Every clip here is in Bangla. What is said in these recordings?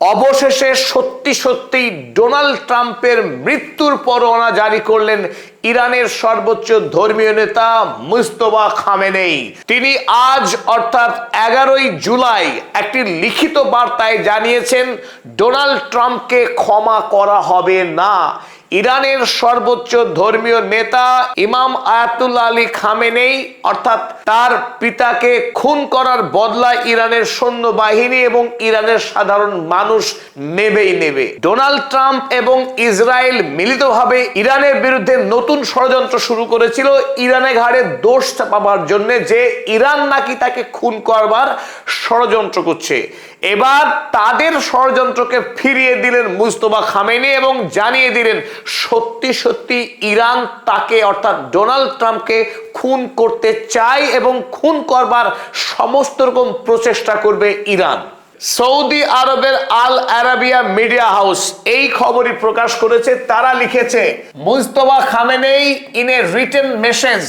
অবশেষে সত্যি সত্যি ডোনাল্ড ট্রাম্পের মৃত্যুর পরোয়ানা জারি করলেন ইরানের সর্বোচ্চ ধর্মীয় নেতা মুজতবা খামেনেই। তিনি আজ অর্থাৎ 11ই জুলাই একটি লিখিত বার্তায় জানিয়েছেন ডোনাল্ড ট্রাম্পকে ক্ষমা করা হবে না। ইরানের সর্বোচ্চ ধর্মীয় নেতা ইমাম আয়াতুল্লাহ আলী খামেনেই অর্থাৎ তার পিতাকে খুন করার বদলা ইরানের সৈন্যবাহিনী এবং ইরানের সাধারণ মানুষ নেবে। ডোনাল্ড ট্রাম্প এবং ইসরায়েল মিলিতভাবে ইরানের বিরুদ্ধে নতুন ষড়যন্ত্র শুরু করেছিল ইরানের ঘাড়ে দোষ চাপাবার জন্য যে ইরান নাকি তাকে খুন করবার ষড়যন্ত্র করছে। এবার তাদের ষড়যন্ত্রকে ফিরিয়ে দিলেন মুজতবা খামেনি এবং জানিয়ে দিলেন সত্যি সত্যি ইরান তাকে অর্থাৎ ডোনাল্ড ট্রাম্পকে খুন করতে চায় এবং খুন করবার সমস্ত রকম প্রচেষ্টা করবে ইরান। সৌদি আরবের আল আরাবিয়া মিডিয়া হাউস এই খবরই প্রকাশ করেছে। তারা লিখেছে Mujtaba Khamenei in a written message,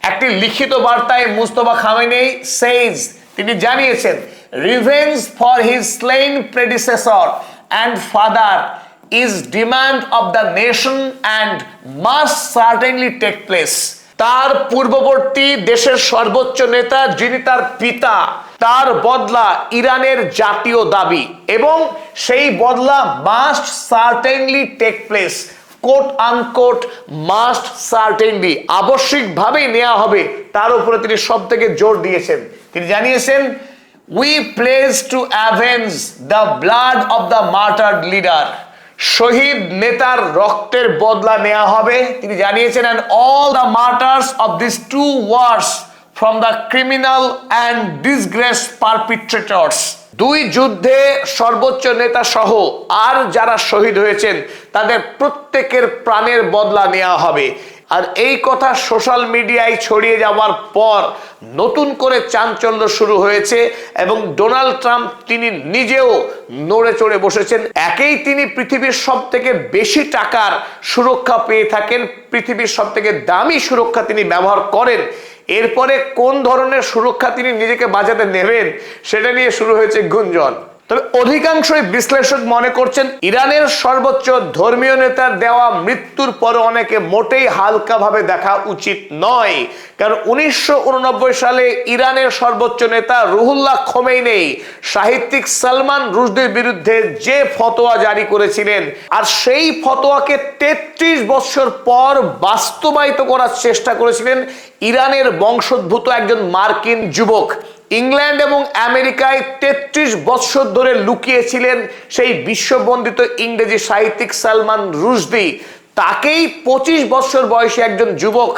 একটি লিখিত বার্তায় মুজতবা খামেনেই সেইজ, তিনি জানিয়েছেন revenge for his slain predecessor and father is demand of the nation and must certainly take place. তার পূর্ববর্তী দেশের সর্বোচ্চ নেতা যিনি তার পিতা, তার বদলা ইরানের জাতীয় দাবি এবং সেই বদলা must certainly take place, quote unquote must certainly, আবশ্যিকভাবেই নেওয়া হবে, তার উপরে তিনি সব থেকে জোর দিয়েছেন। তিনি জানিয়েছেন we pledge to avenge the blood of the martyred leader, শহীদ নেতার রক্তের বদলা নেওয়া হবে তিনি জানিয়েছেন, and all the martyrs of these two wars from the criminal and disgrace perpetrators, দুই যুদ্ধে সর্বোচ্চ নেতা সহ আর যারা শহীদ হয়েছেন তাদের প্রত্যেকের প্রাণের বদলা নেওয়া হবে। আর এই কথা সোশ্যাল মিডিয়ায় ছড়িয়ে যাওয়ার পর নতুন করে চাঞ্চল্য শুরু হয়েছে এবং ডোনাল্ড ট্রাম্প তিনি নিজেও নড়ে চড়ে বসেছেন। একেই তিনি পৃথিবীর সব থেকে বেশি টাকার সুরক্ষা পেয়ে থাকেন, পৃথিবীর সব থেকে দামি সুরক্ষা তিনি ব্যবহার করেন। এরপরে কোন ধরনের সুরক্ষা তিনি নিজেকে বাঁচাতে নেবেন সেটা নিয়ে শুরু হয়েছে গুঞ্জন। তবে অধিকাংশই বিশ্লেষক মনে করছেন ইরানের সর্বোচ্চ ধর্মীয় নেতার দেওয়া মৃত্যুর পরে অনেকে মোটেই হালকাভাবে দেখা উচিত নয়। কারণ 1989 সালে ইরানের সর্বোচ্চ নেতা রুহুল্লাহ খোমেনি সাহিত্যিক সালমান রুশদির বিরুদ্ধে যে ফতোয়া জারি করেছিলেন আর সেই ফতোয়াকে 33 বছর পর বাস্তবায়িত করার চেষ্টা করেছিলেন ইরানের বংশোদ্ভূত একজন মার্কিন যুবক। ইংল্যান্ড এবং আমেরিকায় 33 বছর ধরে লুকিয়েছিলেন সেই বিশ্ববন্দিত ইংরেজি সাহিত্যিক সালমান রুশদি। তাকেই 25 বছর বয়সী একজন যুবক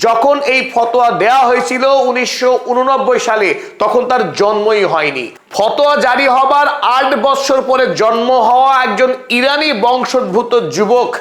যখন এই ফতোয়া দেওয়া হয়েছিল 1989 সালে, তখন তার জন্মই হয়নি। ফতোয়া জারি হবার 8 বছর পরে জন্ম হওয়া একজন ইরানি বংশোদ্ভূত যুবক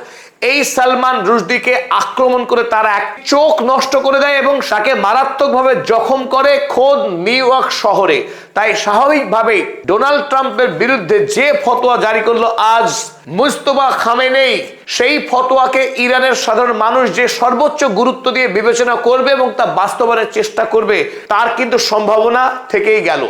এই সালমান রুশদিকে আক্রমণ করে তারা এক চোখ নষ্ট করে দেয় এবং তাকে মারাত্মকভাবে জখম করে খোদ নিউ ইয়র্ক শহরে। তাই স্বাভাবিকভাবেই ডোনাল্ড ট্রাম্পের বিরুদ্ধে যে ফতোয়া জারি করলো আজ মুজতবা খামেনেই, সেই ফতোয়াকে ইরানের সাধারণ মানুষ যে সর্বোচ্চ গুরুত্ব দিয়ে বিবেচনা করবে এবং তা বাস্তবায়নের চেষ্টা করবে তার কিন্তু সম্ভাবনা থেকেই গেল।